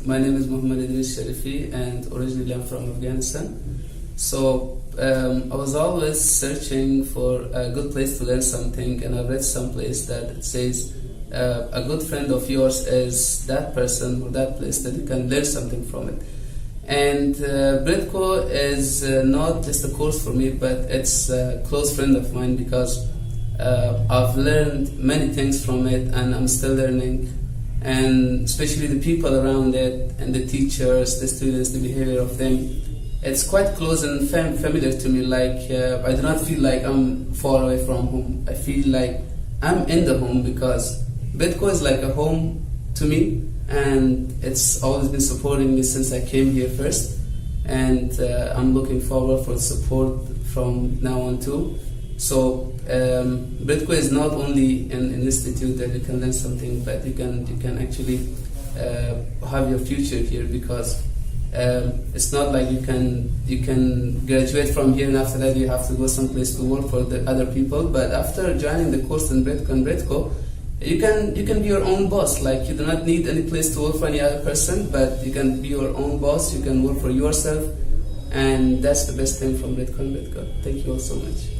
my name is Mohammad Edrees Sharifi, and originally I'm from Afghanistan. So I was always searching for a good place to learn something, and I read some place that it says a good friend of yours is that person or that place that you can learn something from it. And Britco is not just a course for me, but it's a close friend of mine because I've learned many things from it, and I'm still learning. And especially the people around it, and the teachers, the students, the behavior of them, it's quite close and familiar to me. Like I do not feel like I'm far away from home. I feel like I'm in the home because Britco is like a home to me, and it's always been supporting me since I came here first. And I'm looking forward for support from now on too. So Britco is not only an institute that you can learn something, but you can actually have your future here, because it's not like you can graduate from here and after that you have to go someplace to work for the other people. But after joining the course in Britco and Bridco, you can be your own boss. Like, you do not need any place to work for any other person, but you can be your own boss. You can work for yourself, and that's the best thing from Britco and Bridco. Thank you all so much.